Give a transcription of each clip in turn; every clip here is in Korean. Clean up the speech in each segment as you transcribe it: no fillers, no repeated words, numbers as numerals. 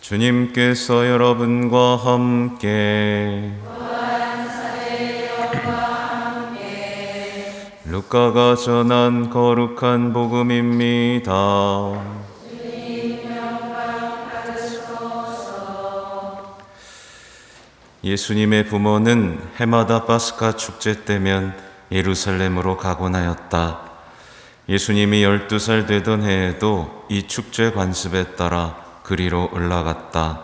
주님께서 여러분과 함께 루카가 전한 거룩한 복음입니다. 예수님의 부모는 해마다 파스카 축제 때면 예루살렘으로 가곤 하였다. 예수님이 12살 되던 해에도 이 축제 관습에 따라 그리로 올라갔다.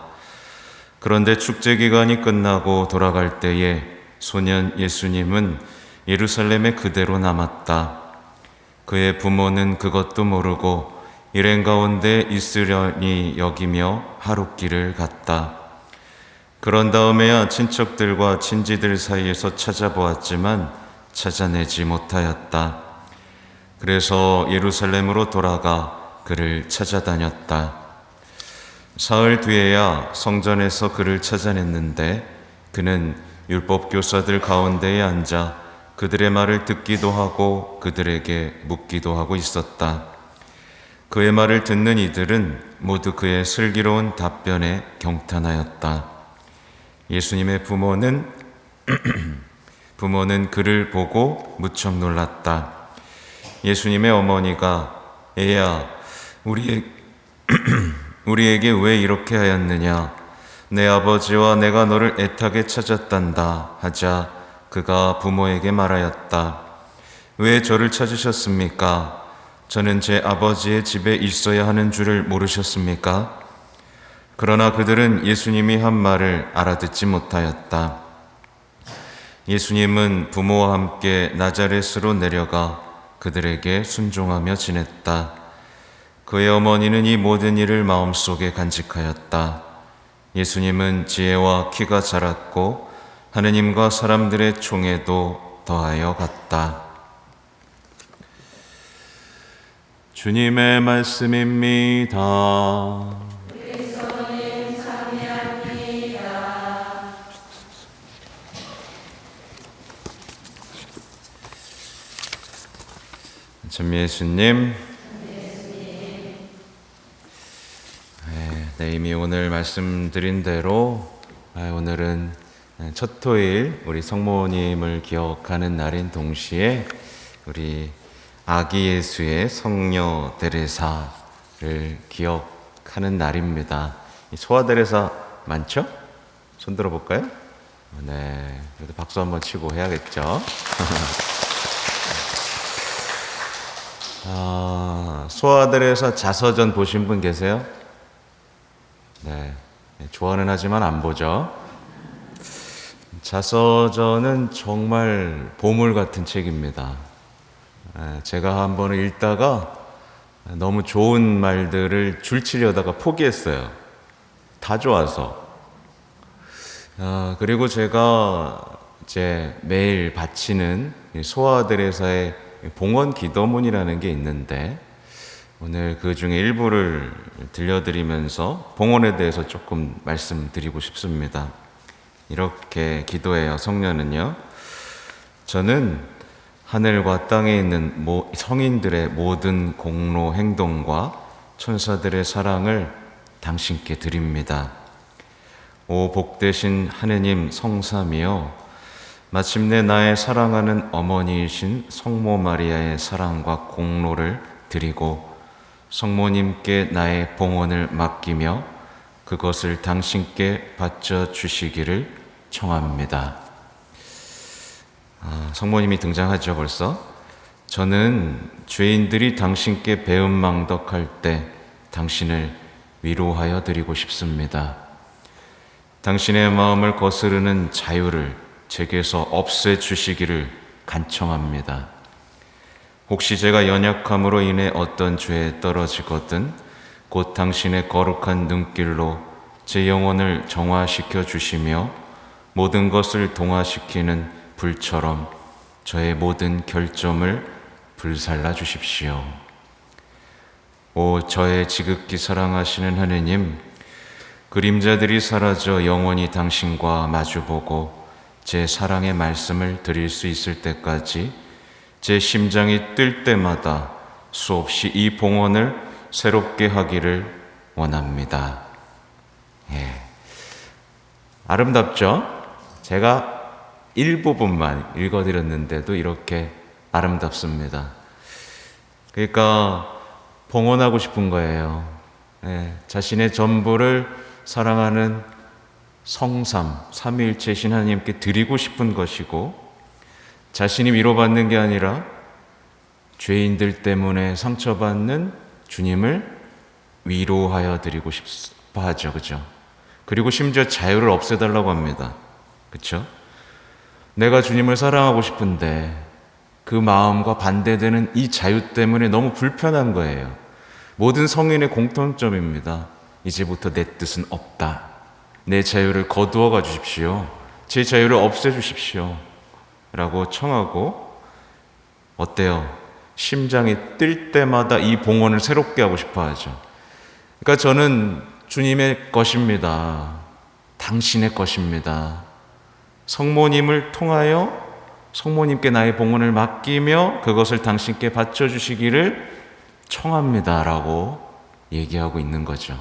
그런데 축제 기간이 끝나고 돌아갈 때에 소년 예수님은 예루살렘에 그대로 남았다. 그의 부모는 그것도 모르고 일행 가운데 있으려니 여기며 하룻길을 갔다. 그런 다음에야 친척들과 친지들 사이에서 찾아보았지만 찾아내지 못하였다. 그래서 예루살렘으로 돌아가 그를 찾아다녔다. 사흘 뒤에야 성전에서 그를 찾아냈는데 그는 율법 교사들 가운데에 앉아 그들의 말을 듣기도 하고 그들에게 묻기도 하고 있었다. 그의 말을 듣는 이들은 모두 그의 슬기로운 답변에 경탄하였다. 예수님의 부모는 그를 보고 무척 놀랐다. 예수님의 어머니가 애야, 우리에게 왜 이렇게 하였느냐? 내 아버지와 내가 너를 애타게 찾았단다 하자 그가 부모에게 말하였다. 왜 저를 찾으셨습니까? 저는 제 아버지의 집에 있어야 하는 줄을 모르셨습니까? 그러나 그들은 예수님이 한 말을 알아듣지 못하였다. 예수님은 부모와 함께 나자렛으로 내려가 그들에게 순종하며 지냈다. 그의 어머니는 이 모든 일을 마음속에 간직하였다. 예수님은 지혜와 키가 자랐고 하느님과 사람들의 총애도 더하여 갔다. 주님의 말씀입니다. 참 예수님, 이미 오늘 말씀드린 대로 오늘은 첫 토일 우리 성모님을 기억하는 날인 동시에 우리 아기 예수의 성녀 데레사를 기억하는 날입니다. 소아 데레사 많죠? 손 들어볼까요? 네, 그래도 박수 한번 치고 해야겠죠? 소아 데레사 자서전 보신 분 계세요? 네, 좋아는 하지만 안 보죠. 자서전은 정말 보물 같은 책입니다. 제가 한 번은 읽다가 너무 좋은 말들을 줄치려다가 포기했어요. 다 좋아서. 그리고 제가 이제 매일 바치는 소아데레사의 봉헌 기도문이라는 게 있는데 오늘 그 중에 일부를 들려드리면서 봉헌에 대해서 조금 말씀드리고 싶습니다. 이렇게 기도해요. 성녀는요. 저는 하늘과 땅에 있는 성인들의 모든 공로 행동과 천사들의 사랑을 당신께 드립니다. 오 복되신 하느님 성삼이여, 마침내 나의 사랑하는 어머니이신 성모 마리아의 사랑과 공로를 드리고 성모님께 나의 봉헌을 맡기며 그것을 당신께 바쳐 주시기를 청합니다. 성모님이 등장하죠 벌써. 저는 죄인들이 당신께 배은망덕할 때 당신을 위로하여 드리고 싶습니다. 당신의 마음을 거스르는 자유를 제게서 없애 주시기를 간청합니다. 혹시 제가 연약함으로 인해 어떤 죄에 떨어지거든 곧 당신의 거룩한 눈길로 제 영혼을 정화시켜 주시며 모든 것을 동화시키는 불처럼 저의 모든 결점을 불살라 주십시오. 오 저의 지극히 사랑하시는 하느님, 그림자들이 사라져 영원히 당신과 마주보고 제 사랑의 말씀을 드릴 수 있을 때까지 제 심장이 뛸 때마다 수없이 이 봉헌을 새롭게 하기를 원합니다. 예. 아름답죠? 제가 일부분만 읽어드렸는데도 이렇게 아름답습니다. 그러니까 봉헌하고 싶은 거예요. 예. 자신의 전부를 사랑하는 성삼, 삼위일체신 하나님께 드리고 싶은 것이고, 자신이 위로받는 게 아니라 죄인들 때문에 상처받는 주님을 위로하여 드리고 싶어 하죠. 그죠? 그리고 심지어 자유를 없애달라고 합니다. 그쵸? 내가 주님을 사랑하고 싶은데 그 마음과 반대되는 이 자유 때문에 너무 불편한 거예요. 모든 성인의 공통점입니다. 이제부터 내 뜻은 없다. 내 자유를 거두어 가 주십시오. 제 자유를 없애 주십시오. 라고 청하고, 어때요? 심장이 뛸 때마다 이 봉헌을 새롭게 하고 싶어 하죠. 그러니까 저는 주님의 것입니다. 당신의 것입니다. 성모님을 통하여 성모님께 나의 봉헌을 맡기며 그것을 당신께 바쳐주시기를 청합니다. 라고 얘기하고 있는 거죠.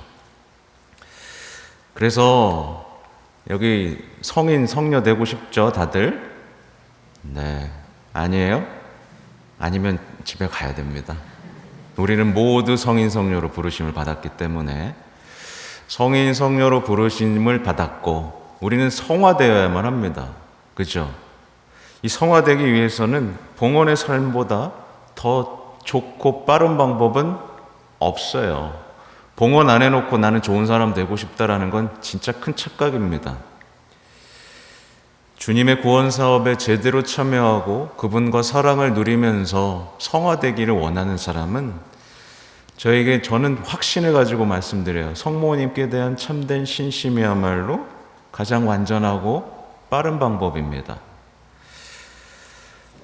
그래서 여기 성인, 성녀 되고 싶죠, 다들? 네. 아니에요? 아니면 집에 가야 됩니다. 우리는 모두 성인, 성녀로 부르심을 받았기 때문에 성인, 성녀로 부르심을 받았고 우리는 성화되어야만 합니다. 그죠? 이 성화되기 위해서는 봉헌의 삶보다 더 좋고 빠른 방법은 없어요. 봉헌 안 해놓고 나는 좋은 사람 되고 싶다라는 건 진짜 큰 착각입니다. 주님의 구원 사업에 제대로 참여하고 그분과 사랑을 누리면서 성화되기를 원하는 사람은 저는 확신을 가지고 말씀드려요. 성모님께 대한 참된 신심이야말로 가장 완전하고 빠른 방법입니다.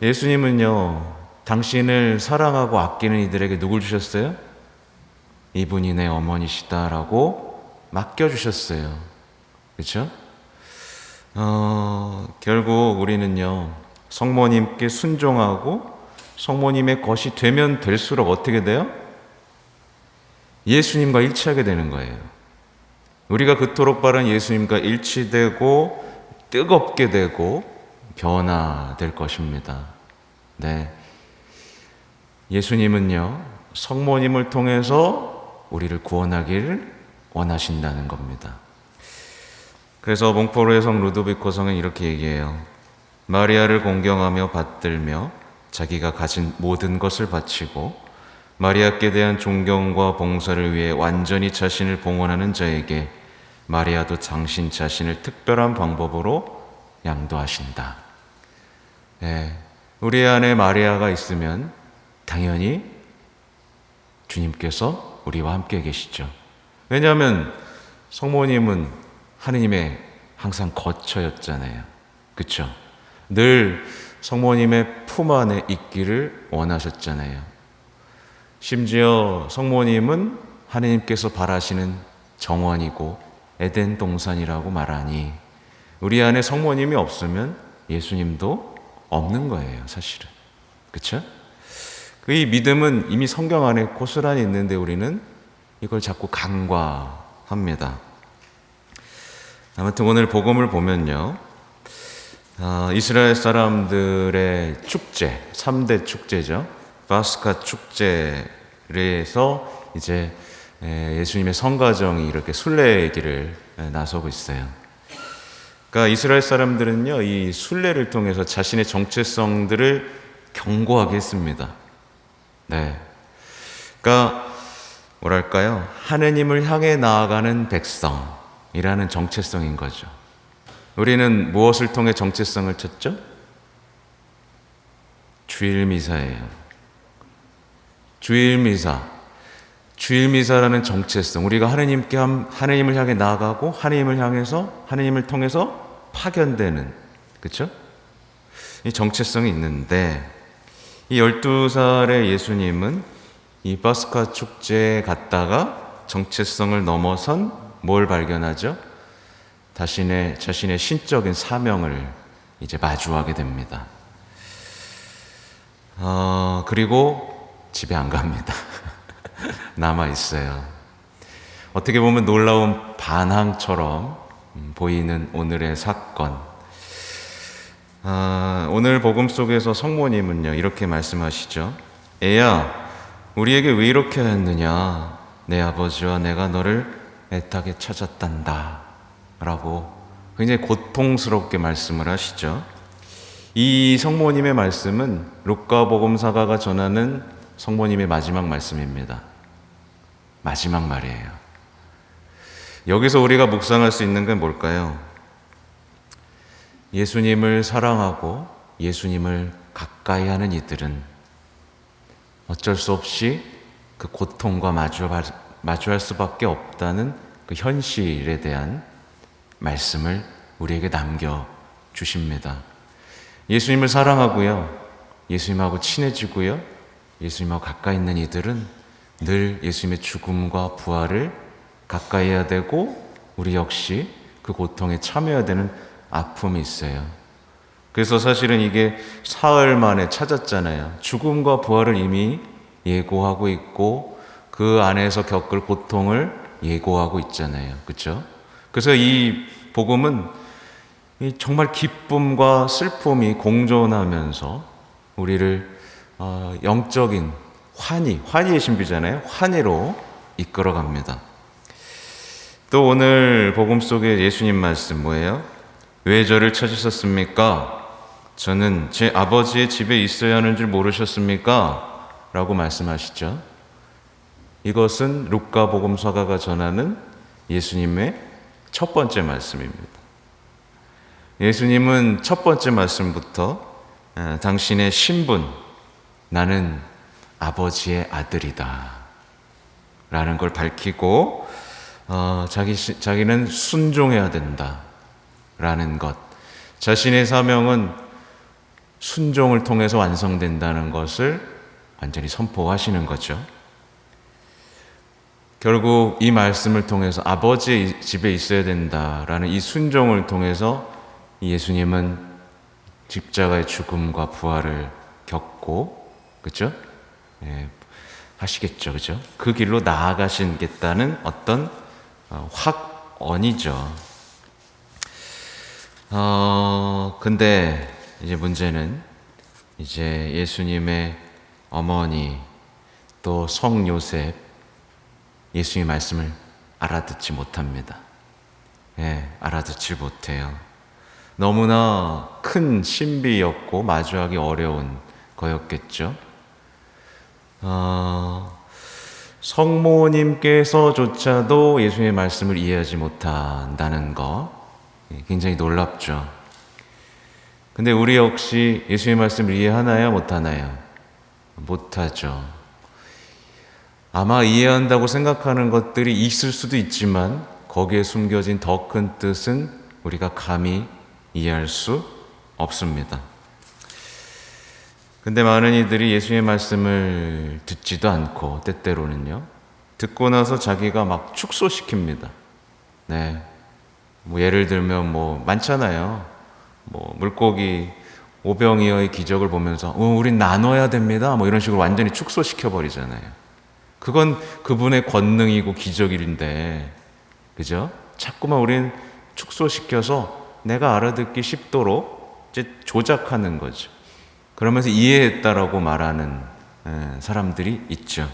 예수님은요, 당신을 사랑하고 아끼는 이들에게 누굴 주셨어요? 이분이 내 어머니시다라고 맡겨주셨어요. 그렇죠? 결국 우리는요, 성모님께 순종하고 성모님의 것이 되면 될수록 어떻게 돼요? 예수님과 일치하게 되는 거예요. 우리가 그토록 바른 예수님과 일치되고 뜨겁게 되고 변화될 것입니다. 네. 예수님은요, 성모님을 통해서 우리를 구원하기를 원하신다는 겁니다. 그래서 몽포르의 성 루도비코 성은 이렇게 얘기해요. 마리아를 공경하며 받들며 자기가 가진 모든 것을 바치고 마리아께 대한 존경과 봉사를 위해 완전히 자신을 봉헌하는 자에게 마리아도 당신 자신을 특별한 방법으로 양도하신다. 네, 우리 안에 마리아가 있으면 당연히 주님께서 우리와 함께 계시죠. 왜냐하면 성모님은 하느님의 항상 거처였잖아요. 그렇죠? 늘 성모님의 품 안에 있기를 원하셨잖아요. 심지어 성모님은 하느님께서 바라시는 정원이고 에덴 동산이라고 말하니 우리 안에 성모님이 없으면 예수님도 없는 거예요, 사실은. 그렇죠? 이 믿음은 이미 성경 안에 고스란히 있는데 우리는 이걸 자꾸 간과합니다. 아무튼 오늘 복음을 보면요, 이스라엘 사람들의 축제, 3대 축제죠. 바스카 축제에서 이제 예수님의 성가정이 이렇게 순례의 길을 나서고 있어요. 그러니까 이스라엘 사람들은요, 이 순례를 통해서 자신의 정체성들을 견고하게 했습니다. 네. 그러니까 뭐랄까요? 하느님을 향해 나아가는 백성이라는 정체성인 거죠. 우리는 무엇을 통해 정체성을 찾죠? 주일 미사예요. 주일 미사라는 정체성. 우리가 하느님을 향해 나아가고 하느님을 통해서 파견되는, 그렇죠? 이 정체성이 있는데 이 12살의 예수님은 이 바스카 축제에 갔다가 정체성을 넘어선 뭘 발견하죠? 자신의 신적인 사명을 이제 마주하게 됩니다. 그리고 집에 안 갑니다. 남아 있어요. 어떻게 보면 놀라운 반항처럼 보이는 오늘의 사건. 오늘 복음 속에서 성모님은요, 이렇게 말씀하시죠. 애야, 우리에게 왜 이렇게 하였느냐? 내 아버지와 내가 너를 애타게 찾았단다. 라고 굉장히 고통스럽게 말씀을 하시죠. 이 성모님의 말씀은 루카복음사가가 전하는 성모님의 마지막 말씀입니다. 마지막 말이에요. 여기서 우리가 묵상할 수 있는 건 뭘까요? 예수님을 사랑하고 예수님을 가까이 하는 이들은 어쩔 수 없이 그 고통과 마주할 수밖에 없다는 그 현실에 대한 말씀을 우리에게 남겨주십니다. 예수님을 사랑하고요, 예수님하고 친해지고요, 예수님하고 가까이 있는 이들은 늘 예수님의 죽음과 부활을 가까이 해야 되고, 우리 역시 그 고통에 참여해야 되는 아픔이 있어요. 그래서 사실은 이게 사흘 만에 찾았잖아요. 죽음과 부활을 이미 예고하고 있고 그 안에서 겪을 고통을 예고하고 있잖아요. 그렇죠? 그래서 이 복음은 정말 기쁨과 슬픔이 공존하면서 우리를 영적인 환희의 신비잖아요. 환희로 이끌어갑니다. 또 오늘 복음 속에 예수님 말씀 뭐예요? 왜 저를 찾으셨습니까? 저는 제 아버지의 집에 있어야 하는 줄 모르셨습니까? 라고 말씀하시죠. 이것은 루카복음서가가 전하는 예수님의 첫 번째 말씀입니다. 예수님은 첫 번째 말씀부터 당신의 신분, 나는 아버지의 아들이다 라는 걸 밝히고 자기는 순종해야 된다 라는 것, 자신의 사명은 순종을 통해서 완성된다는 것을 완전히 선포하시는 거죠. 결국 이 말씀을 통해서 아버지의 집에 있어야 된다라는 이 순종을 통해서 예수님은 십자가의 죽음과 부활을 겪고, 그렇죠? 하시겠죠, 그렇죠? 그 길로 나아가시겠다는 어떤 확언이죠. 근데 이제 문제는 이제 예수님의 어머니 또 성 요셉, 예수님의 말씀을 알아듣지 못합니다. 알아듣지 못해요. 너무나 큰 신비였고 마주하기 어려운 거였겠죠. 성모님께서조차도 예수님의 말씀을 이해하지 못한다는 거 굉장히 놀랍죠. 근데 우리 역시 예수님의 말씀을 이해하나요? 못하나요? 못하죠. 아마 이해한다고 생각하는 것들이 있을 수도 있지만 거기에 숨겨진 더 큰 뜻은 우리가 감히 이해할 수 없습니다. 근데 많은 이들이 예수님의 말씀을 듣지도 않고 때때로는요, 듣고 나서 자기가 막 축소시킵니다. 뭐 예를 들면 뭐 많잖아요. 뭐 물고기 오병이어의 기적을 보면서 우린 나눠야 됩니다. 뭐 이런 식으로 완전히 축소시켜 버리잖아요. 그건 그분의 권능이고 기적인데, 그죠? 자꾸만 우린 축소시켜서 내가 알아듣기 쉽도록 이제 조작하는 거죠. 그러면서 이해했다라고 말하는 사람들이 있죠.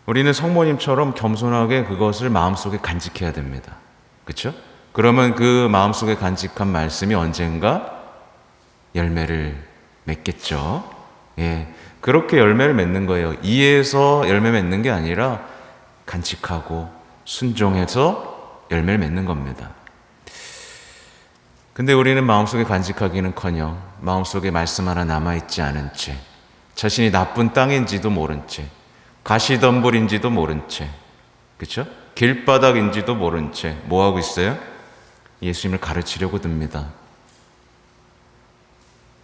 우리는 성모님처럼 겸손하게 그것을 마음속에 간직해야 됩니다. 그렇죠? 그러면 그 마음속에 간직한 말씀이 언젠가 열매를 맺겠죠. 그렇게 열매를 맺는 거예요. 이해해서 열매 맺는 게 아니라 간직하고 순종해서 열매를 맺는 겁니다. 근데 우리는 마음속에 간직하기는커녕 마음속에 말씀 하나 남아있지 않은 채, 자신이 나쁜 땅인지도 모른 채, 가시덤불인지도 모른 채, 그렇죠? 길바닥인지도 모른 채 뭐하고 있어요? 예수님을 가르치려고 듭니다.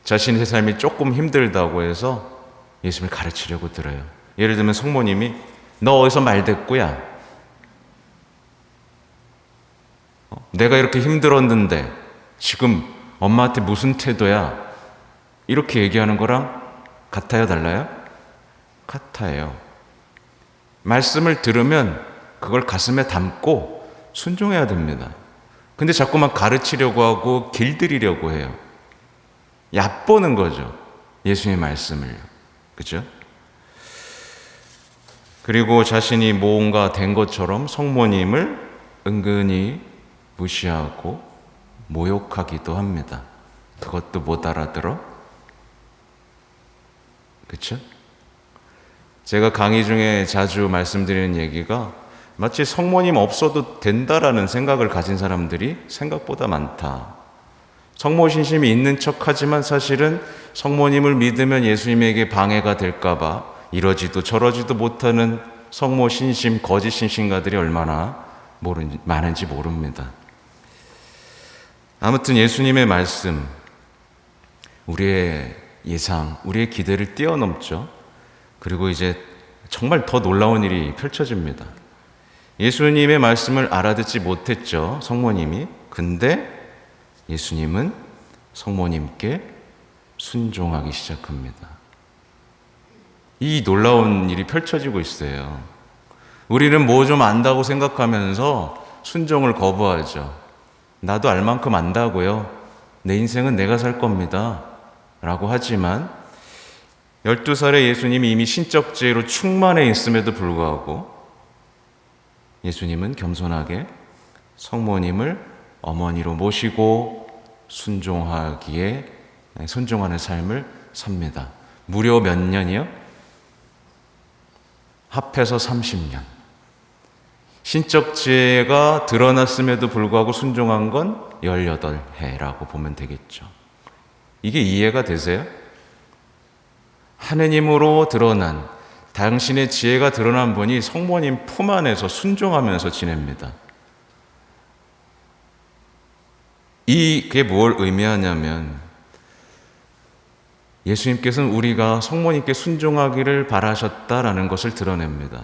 자신의 삶이 조금 힘들다고 해서 예수님을 가르치려고 들어요. 예를 들면 성모님이 너 어디서 말대꾸야? 내가 이렇게 힘들었는데 지금 엄마한테 무슨 태도야? 이렇게 얘기하는 거랑 같아요, 달라요? 같아요. 말씀을 들으면 그걸 가슴에 담고 순종해야 됩니다. 근데 자꾸만 가르치려고 하고 길들이려고 해요. 얕보는 거죠. 예수님의 말씀을요. 그죠? 그리고 자신이 뭔가 된 것처럼 성모님을 은근히 무시하고 모욕하기도 합니다. 그것도 못 알아들어? 그쵸? 제가 강의 중에 자주 말씀드리는 얘기가 마치 성모님 없어도 된다라는 생각을 가진 사람들이 생각보다 많다. 성모 신심이 있는 척 하지만 사실은 성모님을 믿으면 예수님에게 방해가 될까봐 이러지도 저러지도 못하는 성모 신심, 거짓 신심가들이 얼마나 많은지 모릅니다. 아무튼 예수님의 말씀, 우리의 예상, 우리의 기대를 뛰어넘죠. 그리고 이제 정말 더 놀라운 일이 펼쳐집니다. 예수님의 말씀을 알아듣지 못했죠, 성모님이. 근데 예수님은 성모님께 순종하기 시작합니다. 이 놀라운 일이 펼쳐지고 있어요. 우리는 뭐 좀 안다고 생각하면서 순종을 거부하죠. 나도 알 만큼 안다고요. 내 인생은 내가 살 겁니다. 라고 하지만 12살의 예수님이 이미 신적 지혜로 충만해 있음에도 불구하고 예수님은 겸손하게 성모님을 어머니로 모시고 순종하는 삶을 삽니다. 무려 몇 년이요? 합해서 30년. 신적 지혜가 드러났음에도 불구하고 순종한 건 18해라고 보면 되겠죠. 이게 이해가 되세요? 하느님으로 드러난, 당신의 지혜가 드러난 분이 성모님 품 안에서 순종하면서 지냅니다. 이게 뭘 의미하냐면 예수님께서는 우리가 성모님께 순종하기를 바라셨다라는 것을 드러냅니다.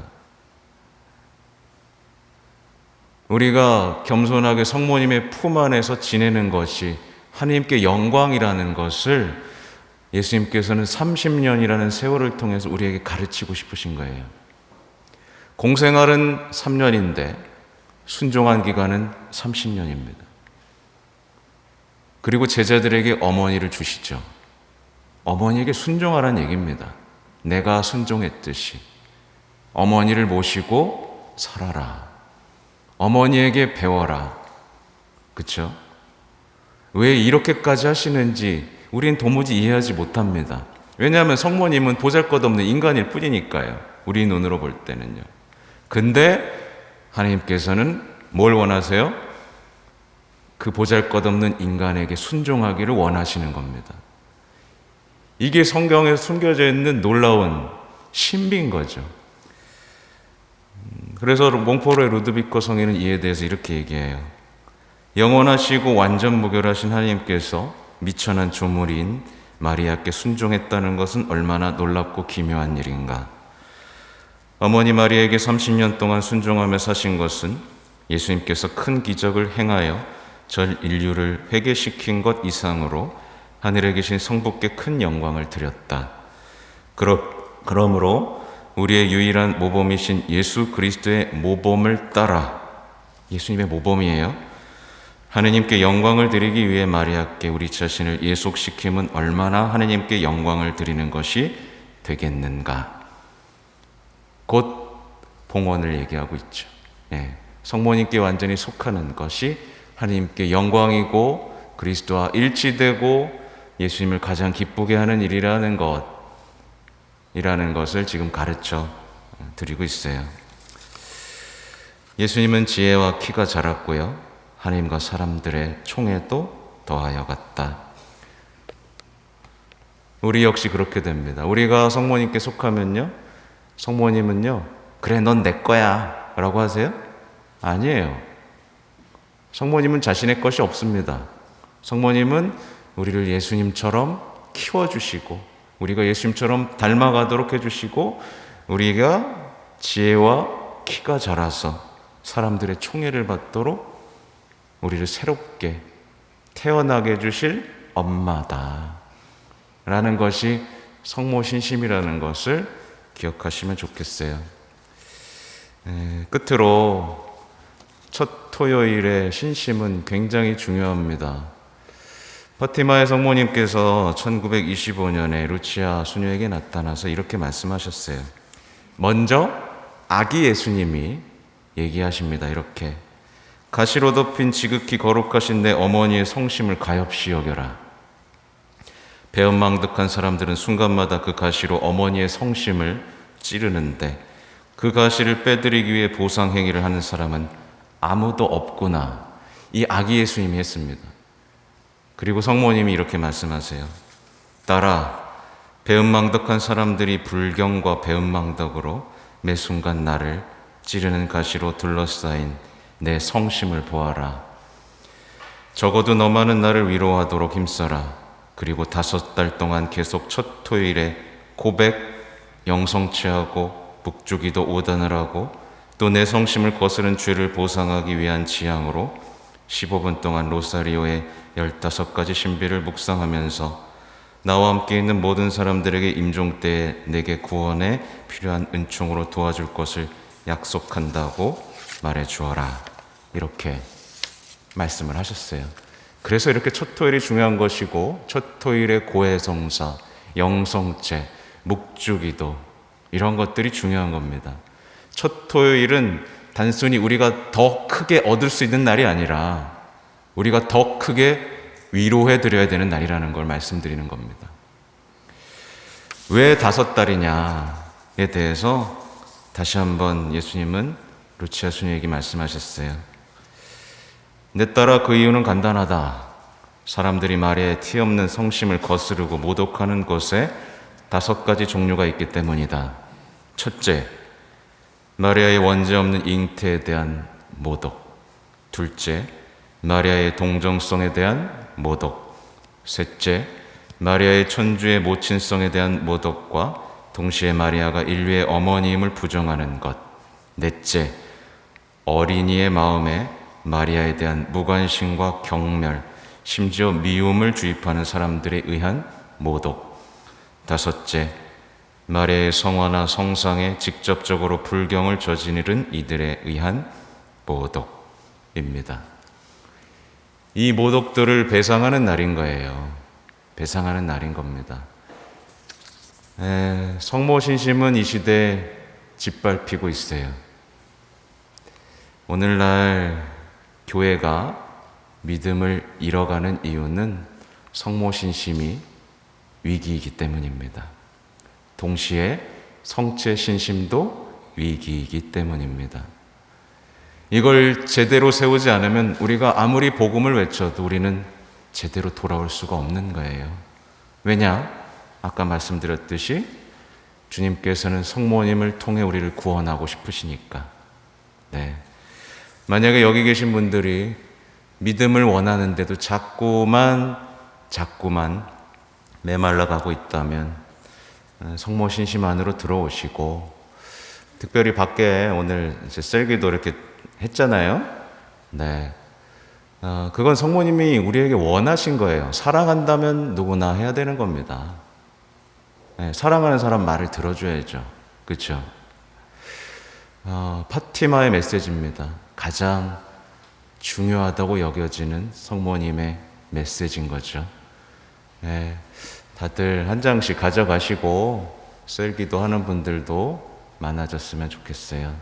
우리가 겸손하게 성모님의 품 안에서 지내는 것이 하나님께 영광이라는 것을 예수님께서는 30년이라는 세월을 통해서 우리에게 가르치고 싶으신 거예요. 공생활은 3년인데 순종한 기간은 30년입니다. 그리고 제자들에게 어머니를 주시죠. 어머니에게 순종하라는 얘기입니다. 내가 순종했듯이 어머니를 모시고 살아라. 어머니에게 배워라. 그렇죠? 왜 이렇게까지 하시는지 우리는 도무지 이해하지 못합니다. 왜냐하면 성모님은 보잘것없는 인간일 뿐이니까요. 우리 눈으로 볼 때는요. 근데 하나님께서는 뭘 원하세요? 그 보잘것없는 인간에게 순종하기를 원하시는 겁니다. 이게 성경에 숨겨져 있는 놀라운 신비인 거죠. 그래서 몽포로의 루드비코 성인은 이에 대해서 이렇게 얘기해요. 영원하시고 완전 무결하신 하나님께서 미천한 조물인 마리아께 순종했다는 것은 얼마나 놀랍고 기묘한 일인가. 어머니 마리아에게 30년 동안 순종하며 사신 것은 예수님께서 큰 기적을 행하여 전 인류를 회개시킨 것 이상으로 하늘에 계신 성부께 큰 영광을 드렸다. 그러므로 우리의 유일한 모범이신 예수 그리스도의 모범을 따라, 예수님의 모범이에요. 하느님께 영광을 드리기 위해 마리아께 우리 자신을 예속시킴은 얼마나 하느님께 영광을 드리는 것이 되겠는가. 곧 봉헌을 얘기하고 있죠. 성모님께 완전히 속하는 것이 하느님께 영광이고 그리스도와 일치되고 예수님을 가장 기쁘게 하는 일이라는 것을 지금 가르쳐 드리고 있어요. 예수님은 지혜와 키가 자랐고요. 하나님과 사람들의 총애도 더하여 갔다. 우리 역시 그렇게 됩니다. 우리가 성모님께 속하면요, 성모님은요, 그래 넌 내 거야 라고 하세요? 아니에요. 성모님은 자신의 것이 없습니다. 성모님은 우리를 예수님처럼 키워주시고 우리가 예수님처럼 닮아가도록 해주시고 우리가 지혜와 키가 자라서 사람들의 총애를 받도록 우리를 새롭게 태어나게 해주실 엄마다 라는 것이 성모 신심이라는 것을 기억하시면 좋겠어요. 끝으로 첫 토요일의 신심은 굉장히 중요합니다. 파티마의 성모님께서 1925년에 루치아 수녀에게 나타나서 이렇게 말씀하셨어요. 먼저 아기 예수님이 얘기하십니다. 이렇게 가시로 덮인 지극히 거룩하신 내 어머니의 성심을 가엾이 여겨라. 배은망덕한 사람들은 순간마다 그 가시로 어머니의 성심을 찌르는데 그 가시를 빼드리기 위해 보상행위를 하는 사람은 아무도 없구나. 이 아기 예수님이 했습니다. 그리고 성모님이 이렇게 말씀하세요. 딸아, 배은망덕한 사람들이 불경과 배은망덕으로 매 순간 나를 찌르는 가시로 둘러싸인 내 성심을 보아라. 적어도 너만은 나를 위로하도록 힘써라. 그리고 5달 동안 계속 첫 토요일에 고백, 영성취하고 묵주기도 5단을 하고 또 내 성심을 거스른 죄를 보상하기 위한 지향으로 15분 동안 로사리오의 15가지 신비를 묵상하면서 나와 함께 있는 모든 사람들에게 임종 때에 내게 구원에 필요한 은총으로 도와줄 것을 약속한다고 말해 주어라. 이렇게 말씀을 하셨어요. 그래서 이렇게 첫 토요일이 중요한 것이고 첫 토요일의 고해성사, 영성체, 묵주기도 이런 것들이 중요한 겁니다. 첫 토요일은 단순히 우리가 더 크게 얻을 수 있는 날이 아니라 우리가 더 크게 위로해 드려야 되는 날이라는 걸 말씀드리는 겁니다. 왜 5달이냐에 대해서 다시 한번 예수님은 루치아 수녀에게 말씀하셨어요. 내 딸아, 그 이유는 간단하다. 사람들이 말에 티 없는 성심을 거스르고 모독하는 것에 5가지 종류가 있기 때문이다. 첫째, 마리아의 원죄 없는 잉태에 대한 모독. 둘째, 마리아의 동정성에 대한 모독. 셋째, 마리아의 천주의 모친성에 대한 모독과 동시에 마리아가 인류의 어머니임을 부정하는 것. 넷째, 어린이의 마음에 마리아에 대한 무관심과 경멸, 심지어 미움을 주입하는 사람들에 의한 모독. 5째, 마리아의 성화나 성상에 직접적으로 불경을 저지르는 이들에 의한 모독입니다. 이 모독들을 배상하는 날인 거예요. 배상하는 날인 겁니다. 성모신심은 이 시대에 짓밟히고 있어요. 오늘날 교회가 믿음을 잃어가는 이유는 성모신심이 위기이기 때문입니다. 동시에 성체신심도 위기이기 때문입니다. 이걸 제대로 세우지 않으면 우리가 아무리 복음을 외쳐도 우리는 제대로 돌아올 수가 없는 거예요. 왜냐? 아까 말씀드렸듯이 주님께서는 성모님을 통해 우리를 구원하고 싶으시니까. 네. 만약에 여기 계신 분들이 믿음을 원하는데도 자꾸만 메말라가고 있다면 성모신심 안으로 들어오시고, 특별히 밖에 오늘 이제 셀기도 이렇게 했잖아요. 네. 그건 성모님이 우리에게 원하신 거예요. 사랑한다면 누구나 해야 되는 겁니다. 네, 사랑하는 사람 말을 들어줘야죠. 그렇죠? 파티마의 메시지입니다. 가장 중요하다고 여겨지는 성모님의 메시지인 거죠. 네, 다들 한 장씩 가져가시고 셀기도 하는 분들도 많아졌으면 좋겠어요.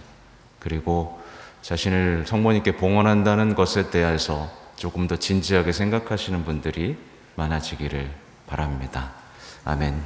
그리고 자신을 성모님께 봉헌한다는 것에 대해서 조금 더 진지하게 생각하시는 분들이 많아지기를 바랍니다. 아멘.